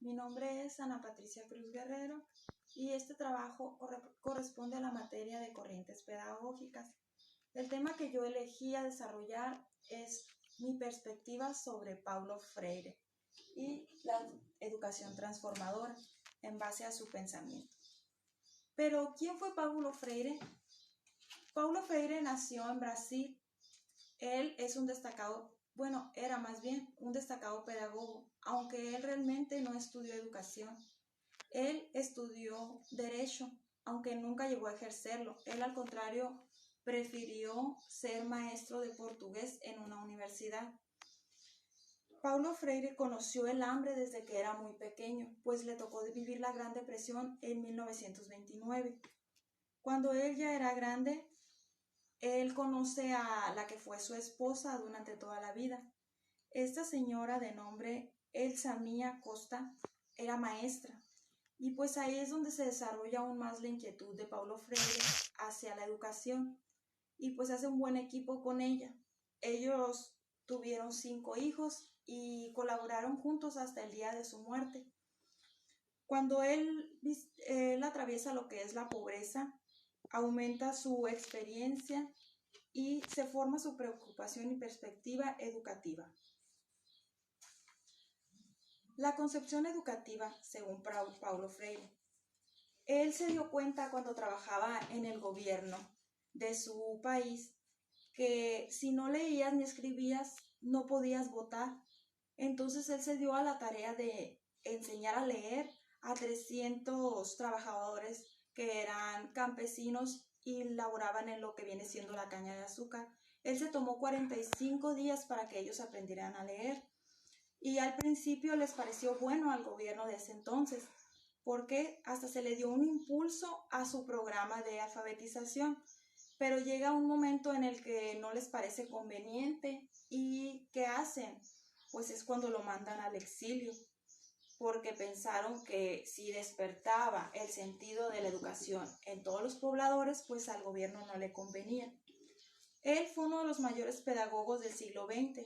Mi nombre es Ana Patricia Cruz Guerrero y este trabajo corresponde a la materia de corrientes pedagógicas. El tema que yo elegí a desarrollar es mi perspectiva sobre Paulo Freire y la educación transformadora en base a su pensamiento. Pero, ¿quién fue Paulo Freire? Paulo Freire nació en Brasil. Él es era más bien un destacado pedagogo, aunque él realmente no estudió educación. Él estudió Derecho, aunque nunca llegó a ejercerlo. Él, al contrario, prefirió ser maestro de portugués en una universidad. Paulo Freire conoció el hambre desde que era muy pequeño, pues le tocó vivir la Gran Depresión en 1929. Cuando él ya era grande, él conoce a la que fue su esposa durante toda la vida. Esta señora de nombre Elsa Mía Costa era maestra, y pues ahí es donde se desarrolla aún más la inquietud de Paulo Freire hacia la educación, y pues hace un buen equipo con ella. Ellos tuvieron 5 hijos y colaboraron juntos hasta el día de su muerte. Cuando él atraviesa lo que es la pobreza, aumenta su experiencia y se forma su preocupación y perspectiva educativa. La concepción educativa, según Paulo Freire. Él se dio cuenta cuando trabajaba en el gobierno de su país que si no leías ni escribías no podías votar. Entonces él se dio a la tarea de enseñar a leer a 300 trabajadores que eran campesinos y laboraban en lo que viene siendo la caña de azúcar. Él se tomó 45 días para que ellos aprendieran a leer. Y al principio les pareció bueno al gobierno de ese entonces, porque hasta se le dio un impulso a su programa de alfabetización. Pero llega un momento en el que no les parece conveniente. ¿Y qué hacen? Pues es cuando lo mandan al exilio, porque pensaron que si despertaba el sentido de la educación en todos los pobladores, pues al gobierno no le convenía. Él fue uno de los mayores pedagogos del siglo XX.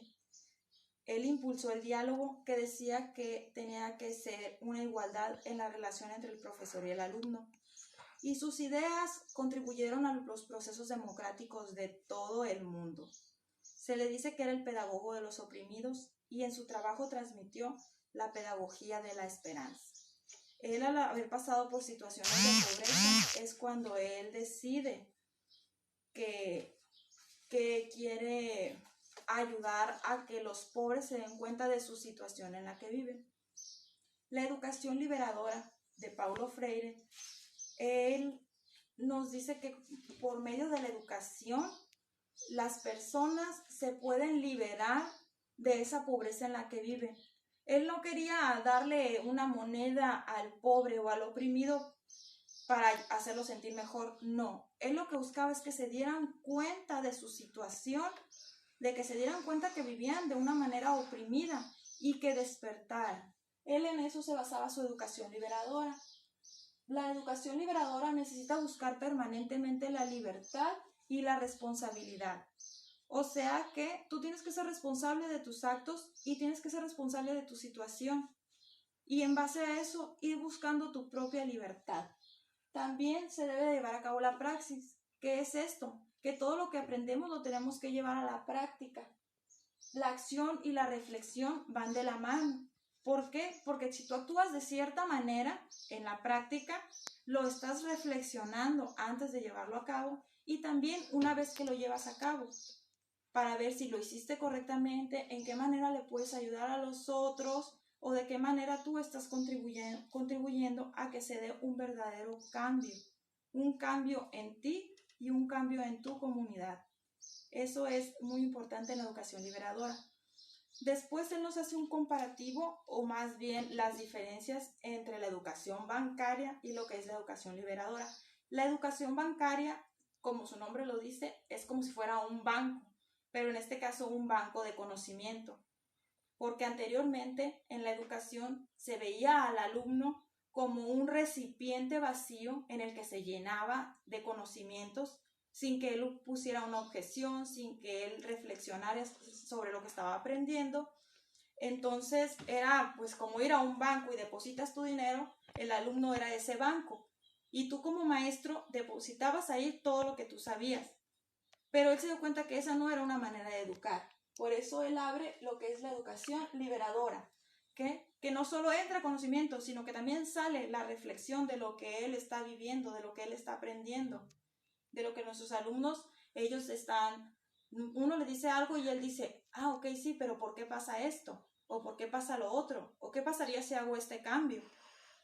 Él impulsó el diálogo, que decía que tenía que ser una igualdad en la relación entre el profesor y el alumno. Y sus ideas contribuyeron a los procesos democráticos de todo el mundo. Se le dice que era el pedagogo de los oprimidos y en su trabajo transmitió la pedagogía de la esperanza. Él, al haber pasado por situaciones de pobreza, es cuando él decide que quiere ayudar a que los pobres se den cuenta de su situación en la que viven. La educación liberadora de Paulo Freire, él nos dice que por medio de la educación las personas se pueden liberar de esa pobreza en la que viven. Él no quería darle una moneda al pobre o al oprimido para hacerlo sentir mejor, no. Él lo que buscaba es que se dieran cuenta de su situación, de que se dieran cuenta que vivían de una manera oprimida y que despertaran. Él en eso se basaba su educación liberadora. La educación liberadora necesita buscar permanentemente la libertad y la responsabilidad. O sea que tú tienes que ser responsable de tus actos y tienes que ser responsable de tu situación. Y en base a eso, ir buscando tu propia libertad. También se debe llevar a cabo la praxis. ¿Qué es esto? Que todo lo que aprendemos lo tenemos que llevar a la práctica. La acción y la reflexión van de la mano. ¿Por qué? Porque si tú actúas de cierta manera en la práctica, lo estás reflexionando antes de llevarlo a cabo y también una vez que lo llevas a cabo, para ver si lo hiciste correctamente, en qué manera le puedes ayudar a los otros o de qué manera tú estás contribuyendo a que se dé un verdadero cambio en ti y un cambio en tu comunidad. Eso es muy importante en la educación liberadora. Después él nos hace un comparativo, o más bien las diferencias entre la educación bancaria y lo que es la educación liberadora. La educación bancaria, como su nombre lo dice, es como si fuera un banco, pero en este caso un banco de conocimiento, porque anteriormente en la educación se veía al alumno como un recipiente vacío en el que se llenaba de conocimientos sin que él pusiera una objeción, sin que él reflexionara sobre lo que estaba aprendiendo. Entonces era pues como ir a un banco y depositas tu dinero, el alumno era ese banco. Y tú como maestro depositabas ahí todo lo que tú sabías. Pero él se dio cuenta que esa no era una manera de educar. Por eso él abre lo que es la educación liberadora, que no solo entra conocimiento, sino que también sale la reflexión de lo que él está viviendo, de lo que él está aprendiendo, de lo que nuestros alumnos, ellos están, uno le dice algo y él dice, ok, sí, pero ¿por qué pasa esto? ¿O por qué pasa lo otro? ¿O qué pasaría si hago este cambio?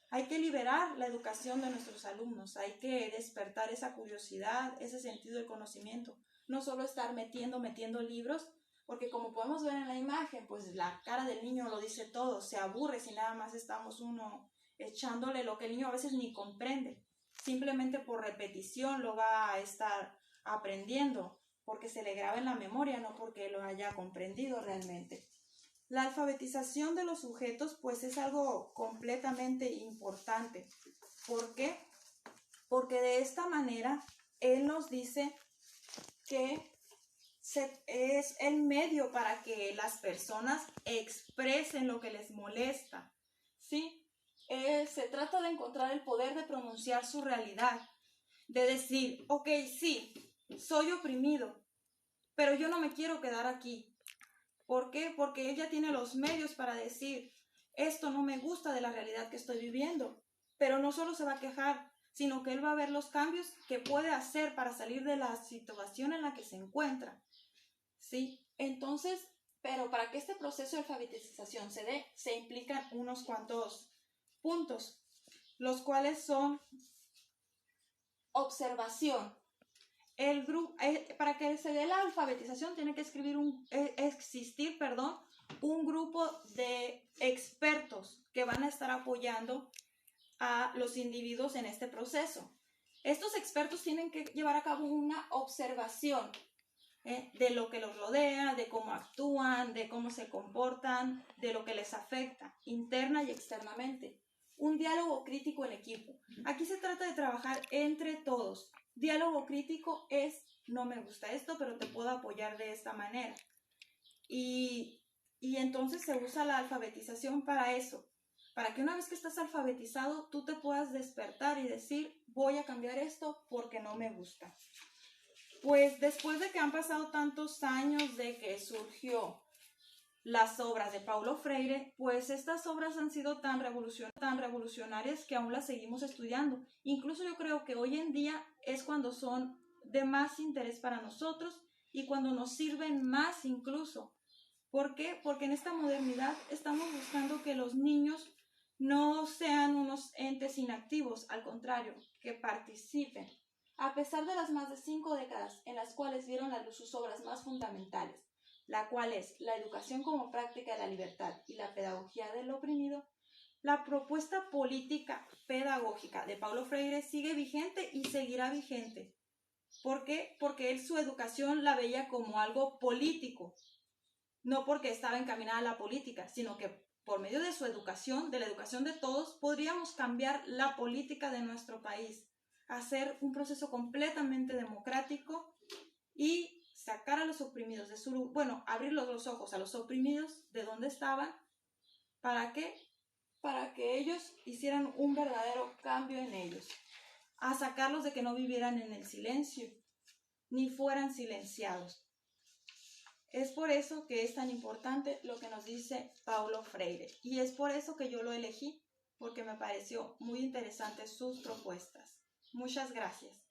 Hay que liberar la educación de nuestros alumnos, hay que despertar esa curiosidad, ese sentido del conocimiento. No solo estar metiendo libros, porque como podemos ver en la imagen, pues la cara del niño lo dice todo, se aburre si nada más estamos uno echándole lo que el niño a veces ni comprende. Simplemente por repetición lo va a estar aprendiendo, porque se le graba en la memoria, no porque lo haya comprendido realmente. La alfabetización de los sujetos pues es algo completamente importante. ¿Por qué? Porque de esta manera él nos dice que es el medio para que las personas expresen lo que les molesta, ¿sí? Se trata de encontrar el poder de pronunciar su realidad, de decir, ok, sí, soy oprimido, pero yo no me quiero quedar aquí. ¿Por qué? Porque ella tiene los medios para decir, esto no me gusta de la realidad que estoy viviendo. Pero no solo se va a quejar, sino que él va a ver los cambios que puede hacer para salir de la situación en la que se encuentra. ¿Sí? Entonces, pero para que este proceso de alfabetización se dé, se implican unos cuantos puntos, los cuales son observación. El grupo, para que se dé la alfabetización tiene que existir un grupo de expertos que van a estar apoyando a los individuos en este proceso. Estos expertos tienen que llevar a cabo una observación de lo que los rodea, de cómo actúan, de cómo se comportan, de lo que les afecta interna y externamente. Un diálogo crítico en equipo. Aquí se trata de trabajar entre todos. Diálogo crítico es, no me gusta esto, pero te puedo apoyar de esta manera. Y entonces se usa la alfabetización para eso, para que una vez que estás alfabetizado, tú te puedas despertar y decir, voy a cambiar esto porque no me gusta. Pues después de que han pasado tantos años de que surgió las obras de Paulo Freire, pues estas obras han sido tan revolucionarias que aún las seguimos estudiando. Incluso yo creo que hoy en día es cuando son de más interés para nosotros y cuando nos sirven más incluso. ¿Por qué? Porque en esta modernidad estamos buscando que los niños no sean unos entes inactivos, al contrario, que participen. A pesar de las más de 5 décadas en las cuales vieron a luz sus obras más fundamentales, la cual es la educación como práctica de la libertad y la pedagogía del oprimido, la propuesta política pedagógica de Paulo Freire sigue vigente y seguirá vigente. ¿Por qué? Porque él su educación la veía como algo político, no porque estaba encaminada a la política, sino que por medio de su educación, de la educación de todos, podríamos cambiar la política de nuestro país, hacer un proceso completamente democrático y sacar a los oprimidos de su, abrir los ojos a los oprimidos de donde estaban. ¿Para qué? Para que ellos hicieran un verdadero cambio en ellos, a sacarlos de que no vivieran en el silencio, ni fueran silenciados. Es por eso que es tan importante lo que nos dice Paulo Freire, y es por eso que yo lo elegí, porque me pareció muy interesante sus propuestas. Muchas gracias.